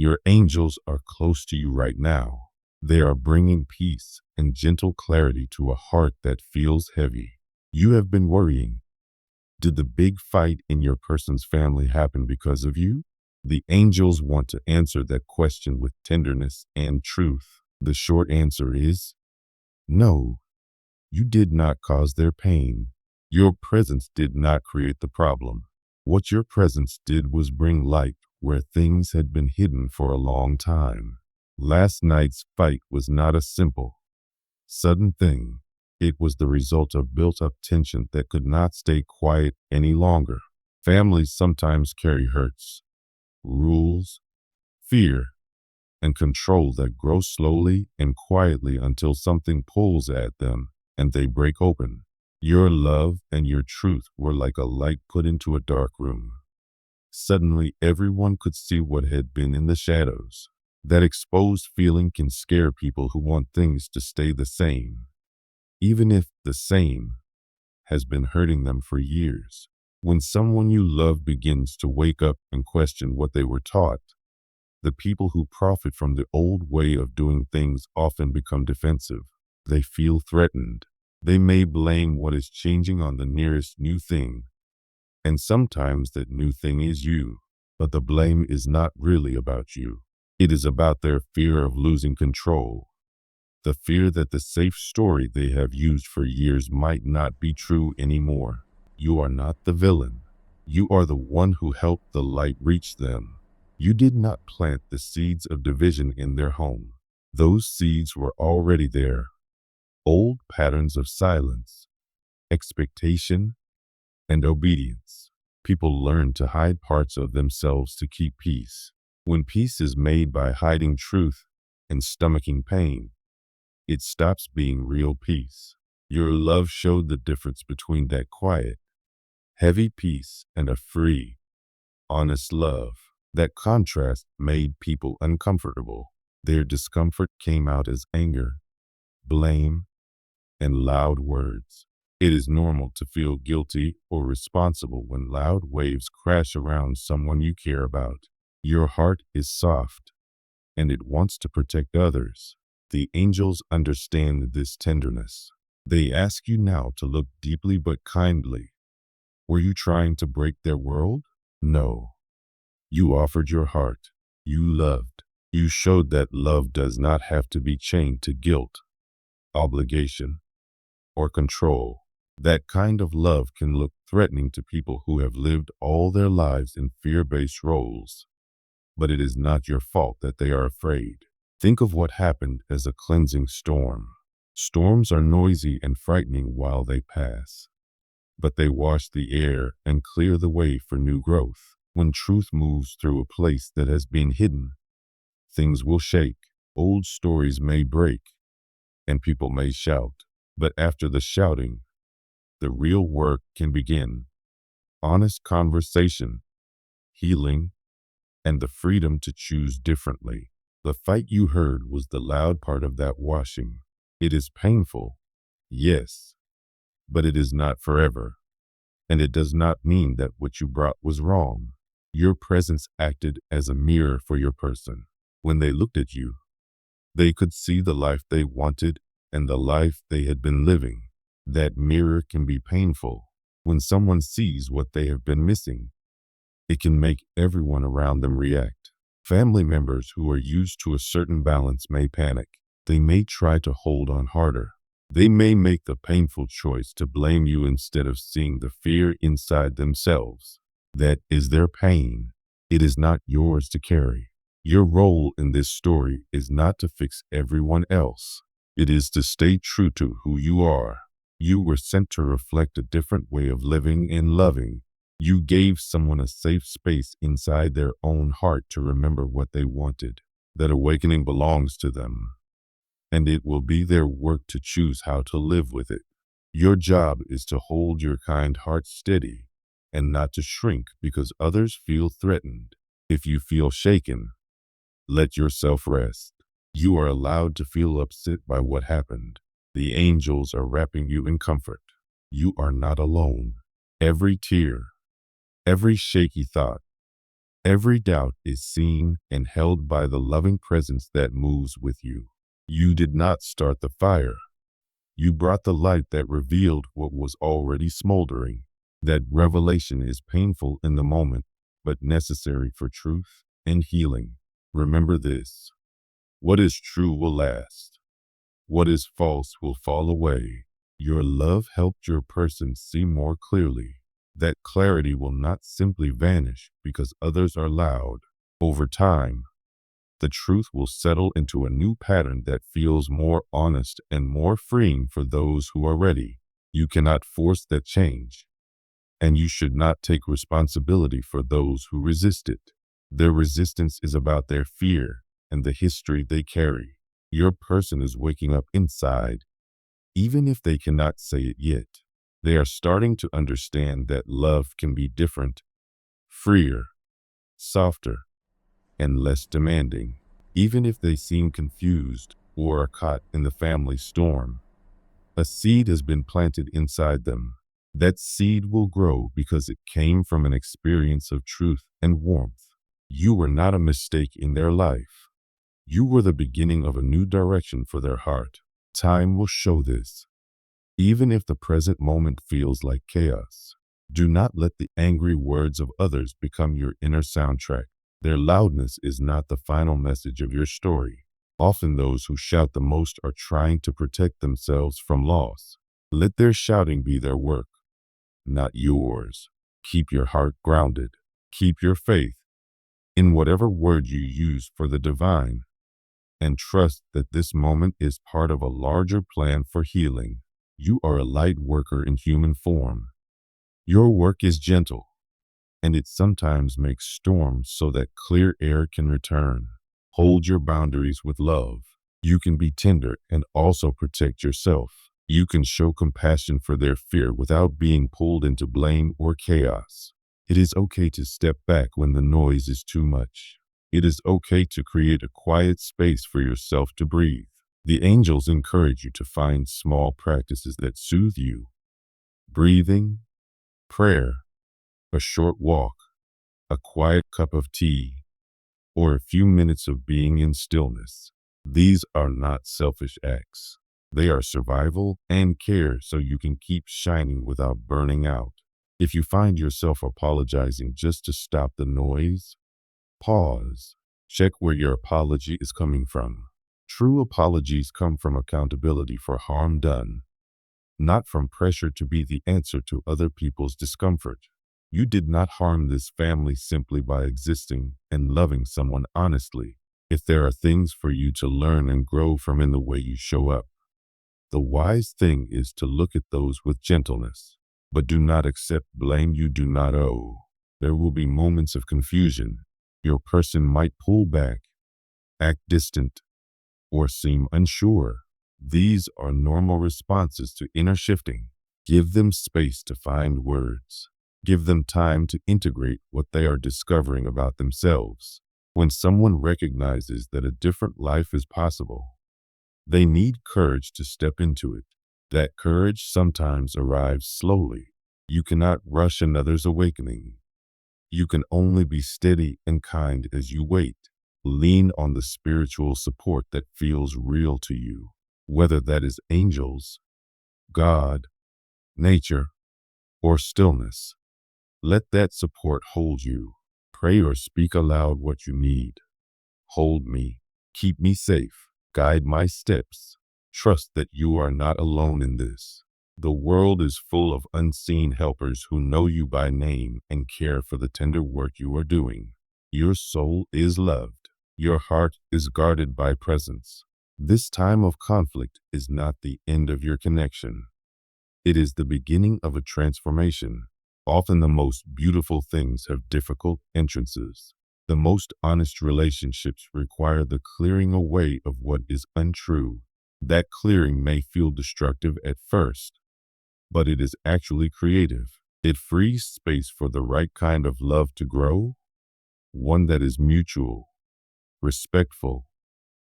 Your angels are close to you right now. They are bringing peace and gentle clarity to a heart that feels heavy. You have been worrying. Did the big fight in your person's family happen because of you? The angels want to answer that question with tenderness and truth. The short answer is no. You did not cause their pain. Your presence did not create the problem. What your presence did was bring light where things had been hidden for a long time. Last night's fight was not a simple, sudden thing. It was the result of built-up tension that could not stay quiet any longer. Families sometimes carry hurts, rules, fear, and control that grow slowly and quietly until something pulls at them and they break open. Your love and your truth were like a light put into a dark room. Suddenly, everyone could see what had been in the shadows. That exposed feeling can scare people who want things to stay the same, even if the same has been hurting them for years. When someone you love begins to wake up and question what they were taught, the people who profit from the old way of doing things often become defensive. They feel threatened. They may blame what is changing on the nearest new thing. And sometimes that new thing is you. But the blame is not really about you. It is about their fear of losing control. The fear that the safe story they have used for years might not be true anymore. You are not the villain. You are the one who helped the light reach them. You did not plant the seeds of division in their home. Those seeds were already there. Old patterns of silence, expectation, and obedience. People learn to hide parts of themselves to keep peace. When peace is made by hiding truth and stomaching pain, it stops being real peace. Your love showed the difference between that quiet, heavy peace and a free, honest love. That contrast made people uncomfortable. Their discomfort came out as anger, blame, and loud words. It is normal to feel guilty or responsible when loud waves crash around someone you care about. Your heart is soft, and it wants to protect others. The angels understand this tenderness. They ask you now to look deeply but kindly. Were you trying to break their world? No. You offered your heart. You loved. You showed that love does not have to be chained to guilt, obligation, or control. That kind of love can look threatening to people who have lived all their lives in fear-based roles. But it is not your fault that they are afraid. Think of what happened as a cleansing storm. Storms are noisy and frightening while they pass, but they wash the air and clear the way for new growth. When truth moves through a place that has been hidden, things will shake, old stories may break, and people may shout. But after the shouting, the real work can begin. Honest conversation, healing, and the freedom to choose differently. The fight you heard was the loud part of that washing. It is painful, yes, but it is not forever. And it does not mean that what you brought was wrong. Your presence acted as a mirror for your person. When they looked at you, they could see the life they wanted and the life they had been living. That mirror can be painful. When someone sees what they have been missing, it can make everyone around them react. Family members who are used to a certain balance may panic. They may try to hold on harder. They may make the painful choice to blame you instead of seeing the fear inside themselves. That is their pain. It is not yours to carry. Your role in this story is not to fix everyone else. It is to stay true to who you are. You were sent to reflect a different way of living and loving. You gave someone a safe space inside their own heart to remember what they wanted. That awakening belongs to them, and it will be their work to choose how to live with it. Your job is to hold your kind heart steady and not to shrink because others feel threatened. If you feel shaken, let yourself rest. You are allowed to feel upset by what happened. The angels are wrapping you in comfort. You are not alone. Every tear, every shaky thought, Every doubt is seen and held by the loving presence that moves with you. You did not start the fire. You brought the light that revealed what was already smoldering. That revelation is painful in the moment, but necessary for truth and healing. Remember this: what is true will last. What is false will fall away. Your love helped your person see more clearly. That clarity will not simply vanish because others are loud. Over time, the truth will settle into a new pattern that feels more honest and more freeing for those who are ready. You cannot force that change, and you should not take responsibility for those who resist it. Their resistance is about their fear and the history they carry. Your person is waking up inside, even if they cannot say it yet. They are starting to understand that love can be different, freer, softer, and less demanding. Even if they seem confused or are caught in the family storm, a seed has been planted inside them. That seed will grow because it came from an experience of truth and warmth. You were not a mistake in their life. You were the beginning of a new direction for their heart. Time will show this. Even if the present moment feels like chaos, do not let the angry words of others become your inner soundtrack. Their loudness is not the final message of your story. Often those who shout the most are trying to protect themselves from loss. Let their shouting be their work, not yours. Keep your heart grounded. Keep your faith in whatever word you use for the divine, and trust that this moment is part of a larger plan for healing. You are a light worker in human form. Your work is gentle, and it sometimes makes storms so that clear air can return. Hold your boundaries with love. You can be tender and also protect yourself. You can show compassion for their fear without being pulled into blame or chaos. It is okay to step back when the noise is too much. It is okay to create a quiet space for yourself to breathe. The angels encourage you to find small practices that soothe you. Breathing, prayer, a short walk, a quiet cup of tea, or a few minutes of being in stillness. These are not selfish acts. They are survival and care so you can keep shining without burning out. If you find yourself apologizing just to stop the noise, pause. Check where your apology is coming from. True apologies come from accountability for harm done, not from pressure to be the answer to other people's discomfort. You did not harm this family simply by existing and loving someone honestly. If there are things for you to learn and grow from in the way you show up, the wise thing is to look at those with gentleness, but do not accept blame you do not owe. There will be moments of confusion. Your person might pull back, act distant, or seem unsure. These are normal responses to inner shifting. Give them space to find words. Give them time to integrate what they are discovering about themselves. When someone recognizes that a different life is possible, they need courage to step into it. That courage sometimes arrives slowly. You cannot rush another's awakening. You can only be steady and kind as you wait. Lean on the spiritual support that feels real to you, whether that is angels, God, nature, or stillness. Let that support hold you. Pray or speak aloud what you need. Hold me, keep me safe, guide my steps. Trust that you are not alone in this. The world is full of unseen helpers who know you by name and care for the tender work you are doing. Your soul is loved. Your heart is guarded by presence. This time of conflict is not the end of your connection. It is the beginning of a transformation. Often the most beautiful things have difficult entrances. The most honest relationships require the clearing away of what is untrue. That clearing may feel destructive at first, but it is actually creative. It frees space for the right kind of love to grow, one that is mutual, respectful,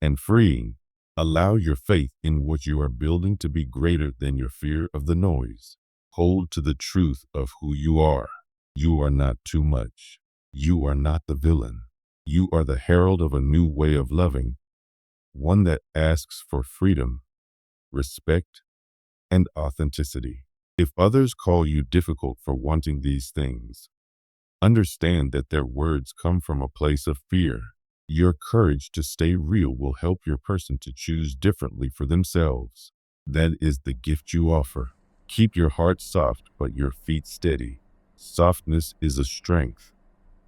and freeing. Allow your faith in what you are building to be greater than your fear of the noise. Hold to the truth of who you are. You are not too much. You are not the villain. You are the herald of a new way of loving, one that asks for freedom, respect, and authenticity. If others call you difficult for wanting these things, understand that their words come from a place of fear. Your courage to stay real will help your person to choose differently for themselves. That is the gift you offer. Keep your heart soft, but your feet steady. Softness is a strength,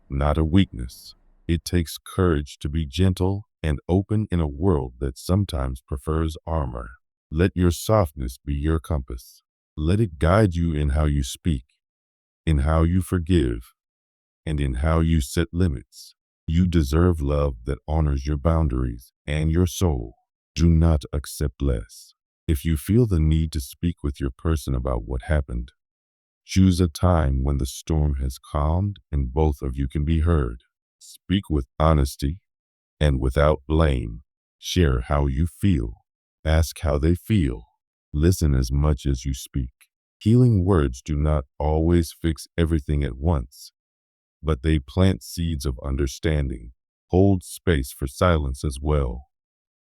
not a weakness. It takes courage to be gentle and open in a world that sometimes prefers armor. Let your softness be your compass. Let it guide you in how you speak, in how you forgive, and in how you set limits. You deserve love that honors your boundaries and your soul. Do not accept less. If you feel the need to speak with your person about what happened, choose a time when the storm has calmed and both of you can be heard. Speak with honesty and without blame. Share how you feel. Ask how they feel. Listen as much as you speak. Healing words do not always fix everything at once, but they plant seeds of understanding. Hold space for silence as well.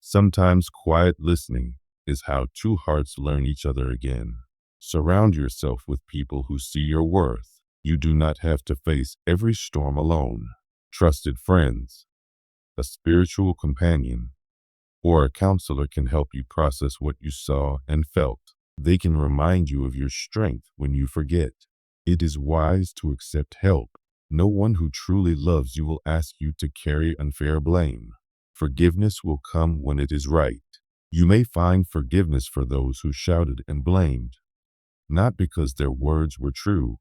Sometimes quiet listening is how two hearts learn each other again. Surround yourself with people who see your worth. You do not have to face every storm alone. Trusted friends, a spiritual companion, or a counselor can help you process what you saw and felt. They can remind you of your strength when you forget. It is wise to accept help. No one who truly loves you will ask you to carry unfair blame. Forgiveness will come when it is right. You may find forgiveness for those who shouted and blamed, not because their words were true,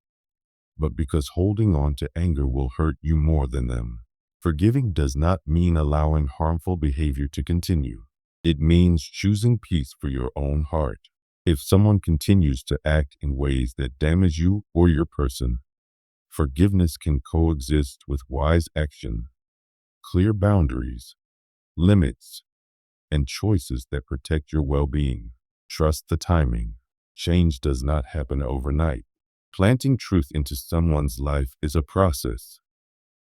but because holding on to anger will hurt you more than them. Forgiving does not mean allowing harmful behavior to continue. It means choosing peace for your own heart. If someone continues to act in ways that damage you or your person, forgiveness can coexist with wise action, clear boundaries, limits, and choices that protect your well-being. Trust the timing. Change does not happen overnight. Planting truth into someone's life is a process,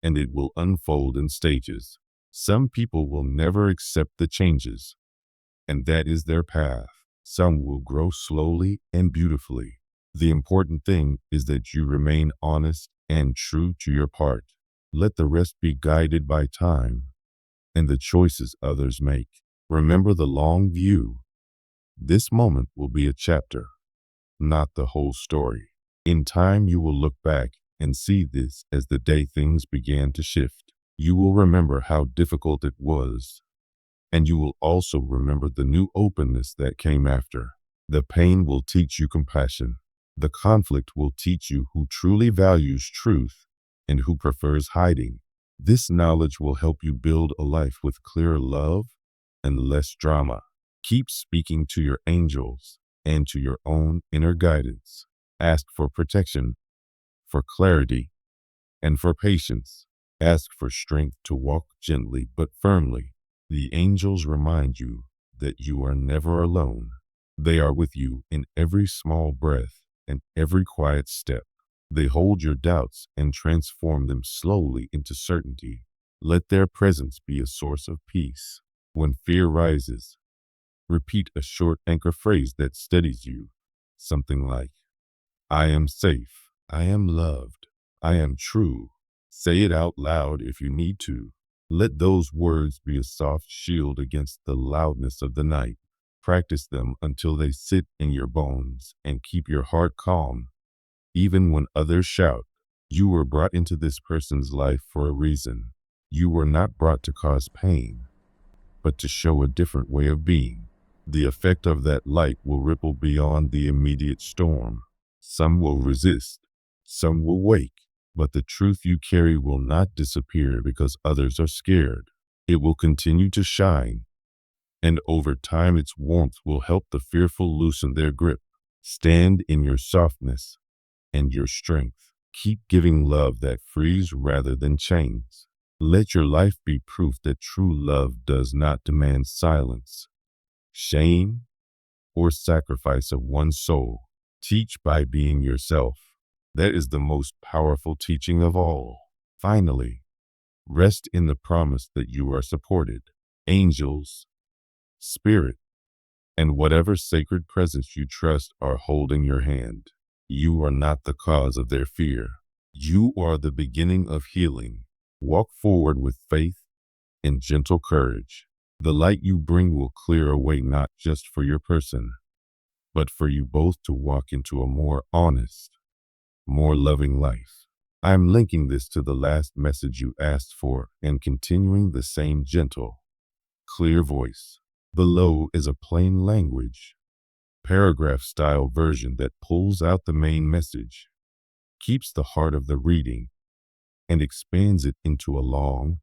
and it will unfold in stages. Some people will never accept the changes, and that is their path. Some will grow slowly and beautifully. The important thing is that you remain honest and true to your part. Let the rest be guided by time and the choices others make. Remember the long view. This moment will be a chapter, not the whole story. In time, you will look back and see this as the day things began to shift. You will remember how difficult it was, and you will also remember the new openness that came after. The pain will teach you compassion. The conflict will teach you who truly values truth and who prefers hiding. This knowledge will help you build a life with clearer love and less drama. Keep speaking to your angels and to your own inner guidance. Ask for protection, for clarity, and for patience. Ask for strength to walk gently but firmly. The angels remind you that you are never alone. They are with you in every small breath and every quiet step. They hold your doubts and transform them slowly into certainty. Let their presence be a source of peace. When fear rises, repeat a short anchor phrase that steadies you. Something like, I am safe, I am loved, I am true. Say it out loud if you need to. Let those words be a soft shield against the loudness of the night. Practice them until they sit in your bones and keep your heart calm. Even when others shout, you were brought into this person's life for a reason. You were not brought to cause pain, but to show a different way of being. The effect of that light will ripple beyond the immediate storm. Some will resist, some will wake, but the truth you carry will not disappear because others are scared. It will continue to shine, and over time its warmth will help the fearful loosen their grip. Stand in your softness and your strength. Keep giving love that frees rather than chains. Let your life be proof that true love does not demand silence, shame, or sacrifice of one's soul. Teach by being yourself. That is the most powerful teaching of all. Finally, rest in the promise that you are supported. Angels, spirit, and whatever sacred presence you trust are holding your hand. You are not the cause of their fear. You are the beginning of healing. Walk forward with faith and gentle courage. The light you bring will clear a way not just for your person, but for you both to walk into a more honest, more loving life. I'm linking this to the last message you asked for and continuing the same gentle, clear voice. Below is a plain language, paragraph-style version that pulls out the main message, keeps the heart of the reading, and expands it into a long,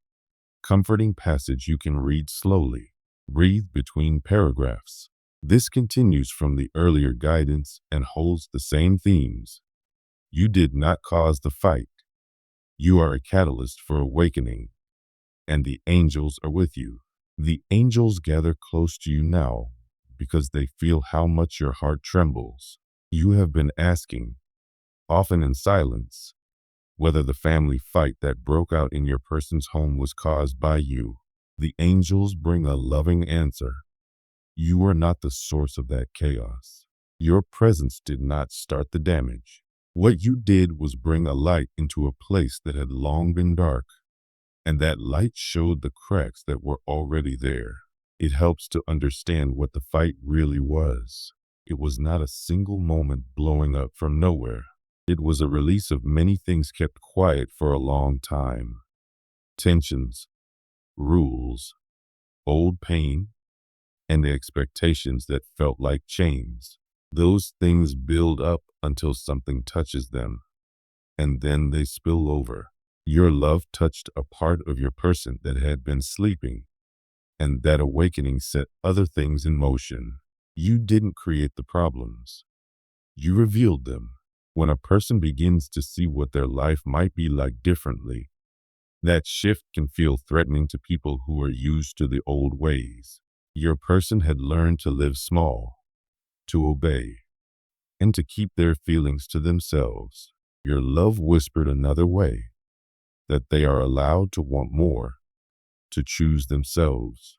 comforting passage you can read slowly. Breathe between paragraphs. This continues from the earlier guidance and holds the same themes. You did not cause the fight. You are a catalyst for awakening, and the angels are with you. The angels gather close to you now because they feel how much your heart trembles. You have been asking, often in silence, whether the family fight that broke out in your person's home was caused by you. The angels bring a loving answer. You are not the source of that chaos. Your presence did not start the damage. What you did was bring a light into a place that had long been dark, and that light showed the cracks that were already there. It helps to understand what the fight really was. It was not a single moment blowing up from nowhere. It was a release of many things kept quiet for a long time. Tensions, rules, old pain, and the expectations that felt like chains. Those things build up until something touches them, and then they spill over. Your love touched a part of your person that had been sleeping, and that awakening set other things in motion. You didn't create the problems. You revealed them. When a person begins to see what their life might be like differently, that shift can feel threatening to people who are used to the old ways. Your person had learned to live small, to obey, and to keep their feelings to themselves. Your love whispered another way, that they are allowed to want more, to choose themselves,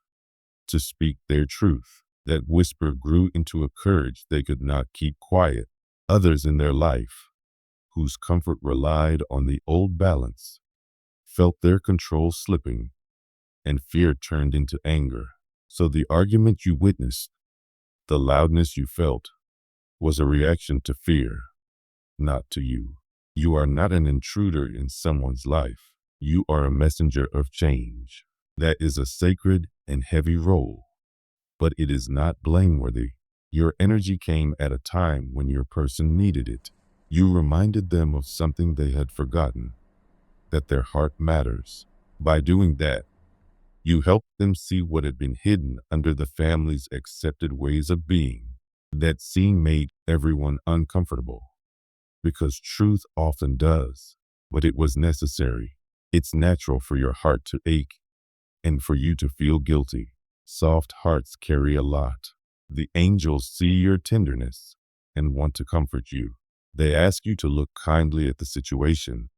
to speak their truth. That whisper grew into a courage they could not keep quiet. Others in their life, whose comfort relied on the old balance, felt their control slipping, and fear turned into anger. So the argument you witnessed, the loudness you felt, was a reaction to fear, not to you. You are not an intruder in someone's life. You are a messenger of change. That is a sacred and heavy role, but it is not blameworthy. Your energy came at a time when your person needed it. You reminded them of something they had forgotten, that their heart matters. By doing that, you helped them see what had been hidden under the family's accepted ways of being. That scene made everyone uncomfortable, because truth often does, but it was necessary. It's natural for your heart to ache and for you to feel guilty. Soft hearts carry a lot. The angels see your tenderness and want to comfort you. They ask you to look kindly at the situation.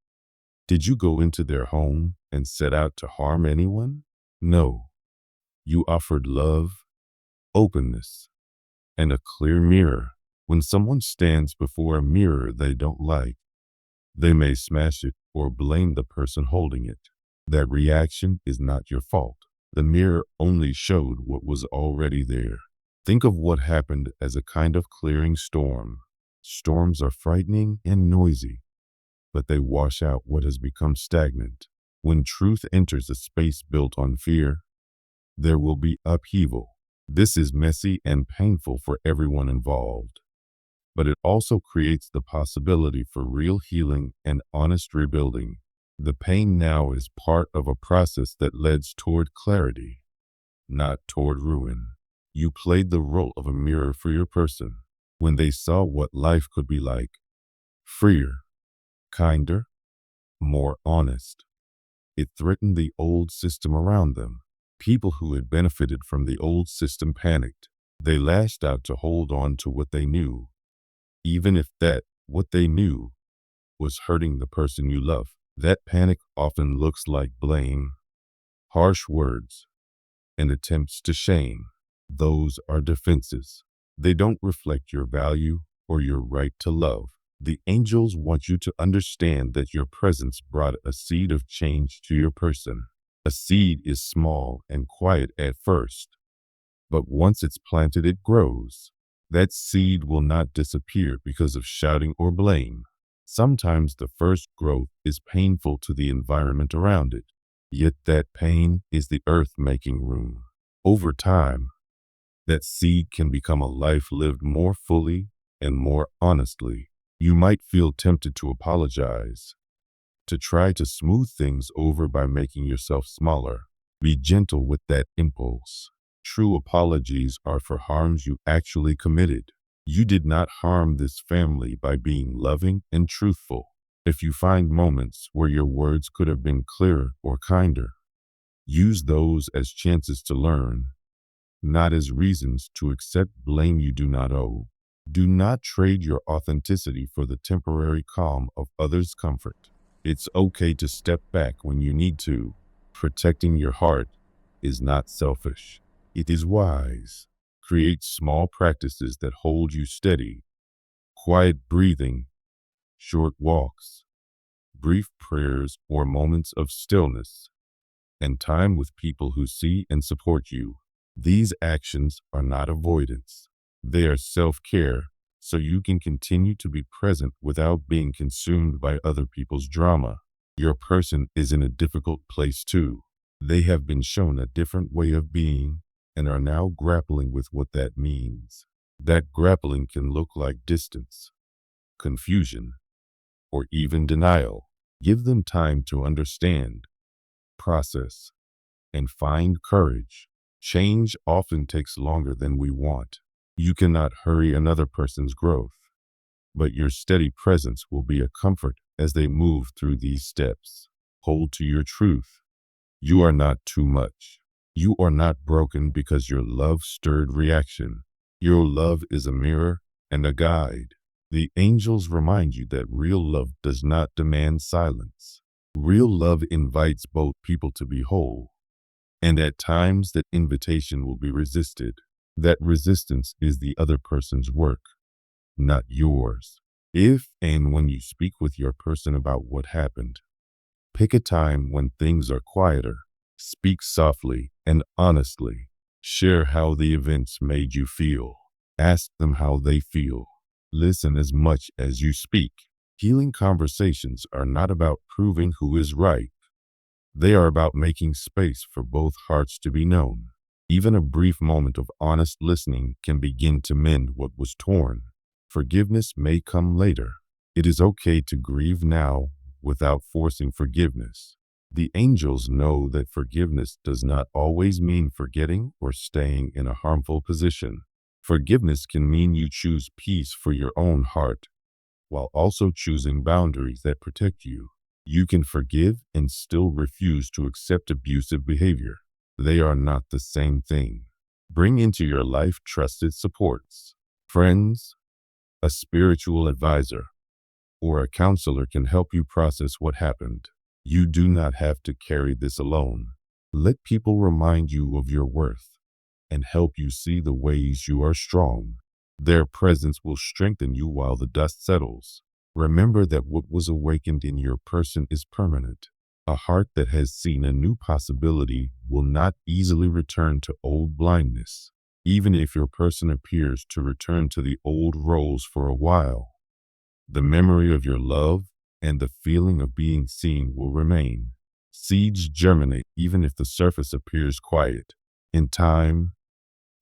Did you go into their home and set out to harm anyone? No. You offered love, openness, and a clear mirror. When someone stands before a mirror they don't like, they may smash it or blame the person holding it. That reaction is not your fault. The mirror only showed what was already there. Think of what happened as a kind of clearing storm. Storms are frightening and noisy, but they wash out what has become stagnant. When truth enters a space built on fear, there will be upheaval. This is messy and painful for everyone involved, but it also creates the possibility for real healing and honest rebuilding. The pain now is part of a process that leads toward clarity, not toward ruin. You played the role of a mirror for your person. When they saw what life could be like, freer, kinder, more honest, it threatened the old system around them. People who had benefited from the old system panicked. They lashed out to hold on to what they knew, even if what they knew was hurting the person you love. That panic often looks like blame, harsh words, and attempts to shame. Those are defenses. They don't reflect your value or your right to love. The angels want you to understand that your presence brought a seed of change to your person. A seed is small and quiet at first, but once it's planted, it grows. That seed will not disappear because of shouting or blame. Sometimes the first growth is painful to the environment around it, yet that pain is the earth making room. Over time, that seed can become a life lived more fully and more honestly. You might feel tempted to apologize, to try to smooth things over by making yourself smaller. Be gentle with that impulse. True apologies are for harms you actually committed. You did not harm this family by being loving and truthful. If you find moments where your words could have been clearer or kinder, use those as chances to learn, not as reasons to accept blame you do not owe. Do not trade your authenticity for the temporary calm of others' comfort. It's okay to step back when you need to. Protecting your heart is not selfish. It is wise. Create small practices that hold you steady. Quiet breathing, short walks, brief prayers or moments of stillness, and time with people who see and support you. These actions are not avoidance. They are self-care, so you can continue to be present without being consumed by other people's drama. Your person is in a difficult place too. They have been shown a different way of being and are now grappling with what that means. That grappling can look like distance, confusion, or even denial. Give them time to understand, process, and find courage. Change often takes longer than we want. You cannot hurry another person's growth, but your steady presence will be a comfort as they move through these steps. Hold to your truth. You are not too much. You are not broken because your love stirred reaction. Your love is a mirror and a guide. The angels remind you that real love does not demand silence. Real love invites both people to be whole. And at times that invitation will be resisted. That resistance is the other person's work, not yours. If and when you speak with your person about what happened, pick a time when things are quieter. Speak softly and honestly. Share how the events made you feel. Ask them how they feel. Listen as much as you speak. Healing conversations are not about proving who is right. They are about making space for both hearts to be known. Even a brief moment of honest listening can begin to mend what was torn. Forgiveness may come later. It is okay to grieve now without forcing forgiveness. The angels know that forgiveness does not always mean forgetting or staying in a harmful position. Forgiveness can mean you choose peace for your own heart, while also choosing boundaries that protect you. You can forgive and still refuse to accept abusive behavior. They are not the same thing. Bring into your life trusted supports. Friends, a spiritual advisor, or a counselor can help you process what happened. You do not have to carry this alone. Let people remind you of your worth and help you see the ways you are strong. Their presence will strengthen you while the dust settles. Remember that what was awakened in your person is permanent. A heart that has seen a new possibility will not easily return to old blindness, even if your person appears to return to the old roles for a while. The memory of your love and the feeling of being seen will remain. Seeds germinate even if the surface appears quiet. In time,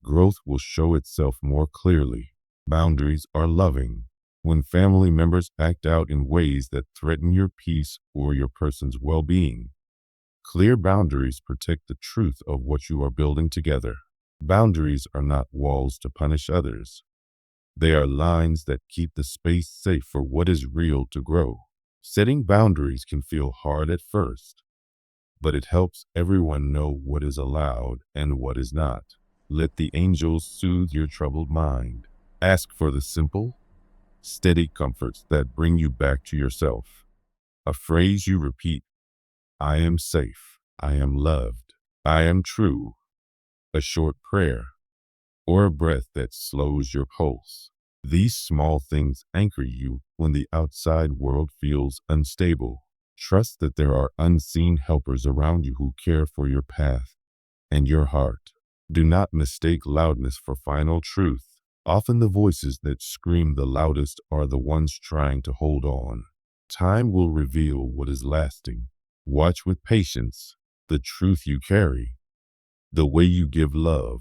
growth will show itself more clearly. Boundaries are loving. When family members act out in ways that threaten your peace or your person's well-being, clear boundaries protect the truth of what you are building together. Boundaries are not walls to punish others. They are lines that keep the space safe for what is real to grow. Setting boundaries can feel hard at first, but it helps everyone know what is allowed and what is not. Let the angels soothe your troubled mind. Ask for the simple, steady comforts that bring you back to yourself. A phrase you repeat, I am safe, I am loved, I am true, a short prayer, or a breath that slows your pulse. These small things anchor you when the outside world feels unstable. Trust that there are unseen helpers around you who care for your path and your heart. Do not mistake loudness for final truth. Often the voices that scream the loudest are the ones trying to hold on. Time will reveal what is lasting. Watch with patience. The truth you carry, the way you give love,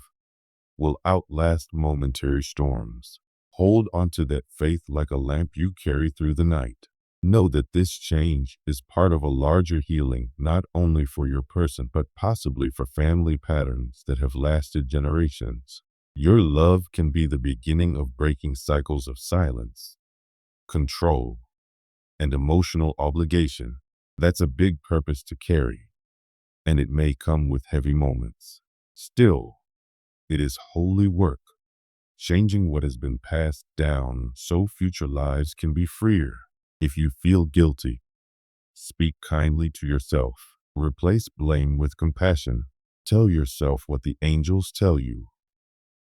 will outlast momentary storms. Hold onto that faith like a lamp you carry through the night. Know that this change is part of a larger healing, not only for your person, but possibly for family patterns that have lasted generations. Your love can be the beginning of breaking cycles of silence, control, and emotional obligation. That's a big purpose to carry, and it may come with heavy moments. Still, it is holy work, changing what has been passed down so future lives can be freer. If you feel guilty, speak kindly to yourself. Replace blame with compassion. Tell yourself what the angels tell you.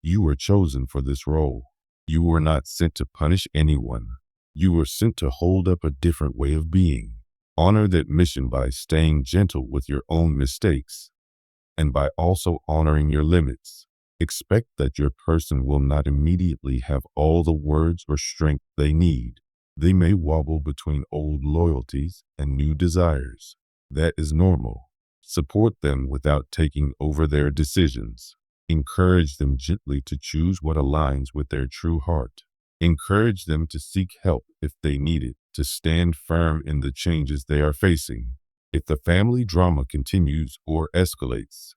You were chosen for this role. You were not sent to punish anyone. You were sent to hold up a different way of being. Honor that mission by staying gentle with your own mistakes and by also honoring your limits. Expect that your person will not immediately have all the words or strength they need. They may wobble between old loyalties and new desires. That is normal. Support them without taking over their decisions. Encourage them gently to choose what aligns with their true heart. Encourage them to seek help if they need it, to stand firm in the changes they are facing. If the family drama continues or escalates,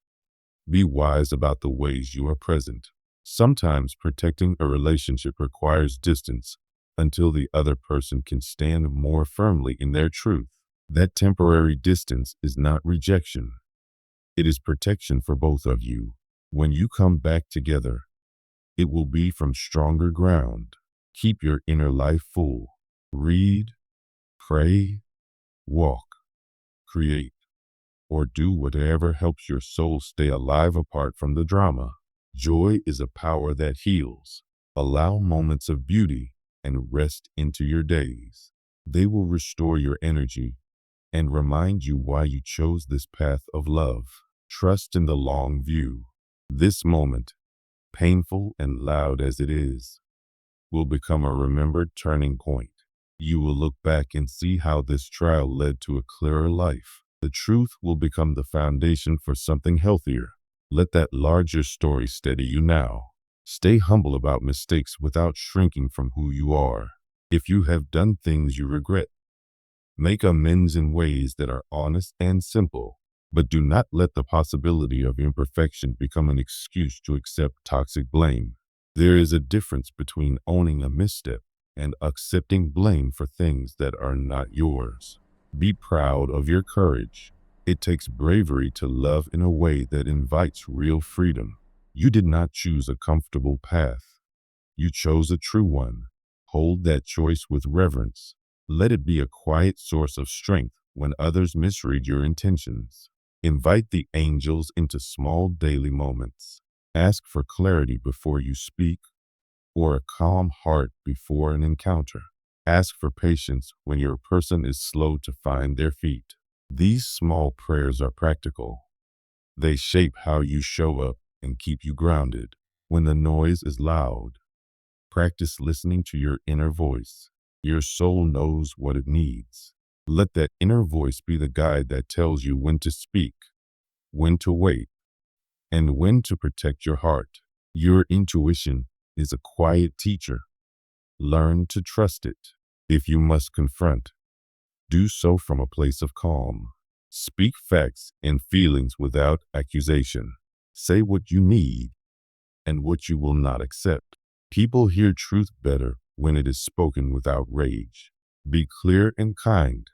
be wise about the ways you are present. Sometimes protecting a relationship requires distance until the other person can stand more firmly in their truth. That temporary distance is not rejection. It is protection for both of you. When you come back together, it will be from stronger ground. Keep your inner life full. Read, pray, walk, create, or do whatever helps your soul stay alive apart from the drama. Joy is a power that heals. Allow moments of beauty and rest into your days. They will restore your energy and remind you why you chose this path of love. Trust in the long view. This moment, painful and loud as it is, will become a remembered turning point. You will look back and see how this trial led to a clearer life. The truth will become the foundation for something healthier. Let that larger story steady you now. Stay humble about mistakes without shrinking from who you are. If you have done things you regret, make amends in ways that are honest and simple. But do not let the possibility of imperfection become an excuse to accept toxic blame. There is a difference between owning a misstep and accepting blame for things that are not yours. Be proud of your courage. It takes bravery to love in a way that invites real freedom. You did not choose a comfortable path. You chose a true one. Hold that choice with reverence. Let it be a quiet source of strength when others misread your intentions. Invite the angels into small daily moments. Ask for clarity before you speak, or a calm heart before an encounter. Ask for patience when your person is slow to find their feet. These small prayers are practical. They shape how you show up and keep you grounded. When the noise is loud, practice listening to your inner voice. Your soul knows what it needs. Let that inner voice be the guide that tells you when to speak, when to wait, and when to protect your heart. Your intuition is a quiet teacher. Learn to trust it. If you must confront, do so from a place of calm. Speak facts and feelings without accusation. Say what you need and what you will not accept. People hear truth better when it is spoken without rage. Be clear and kind.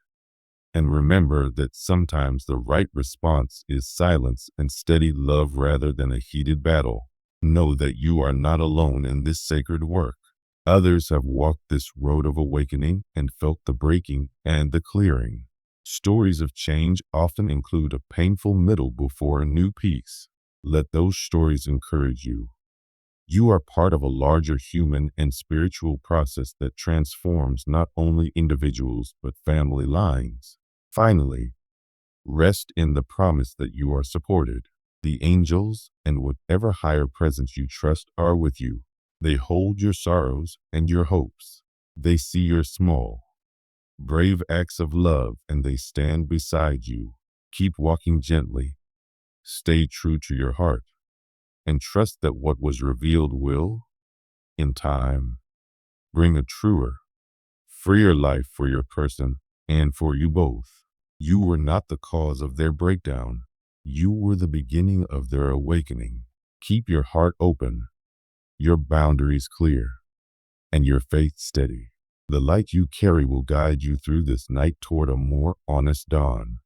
And remember that sometimes the right response is silence and steady love rather than a heated battle. Know that you are not alone in this sacred work. Others have walked this road of awakening and felt the breaking and the clearing. Stories of change often include a painful middle before a new peace. Let those stories encourage you. You are part of a larger human and spiritual process that transforms not only individuals but family lines. Finally, rest in the promise that you are supported. The angels and whatever higher presence you trust are with you. They hold your sorrows and your hopes. They see your small, brave acts of love and they stand beside you. Keep walking gently. Stay true to your heart and trust that what was revealed will, in time, bring a truer, freer life for your person and for you both. You were not the cause of their breakdown. You were the beginning of their awakening. Keep your heart open, your boundaries clear, and your faith steady. The light you carry will guide you through this night toward a more honest dawn.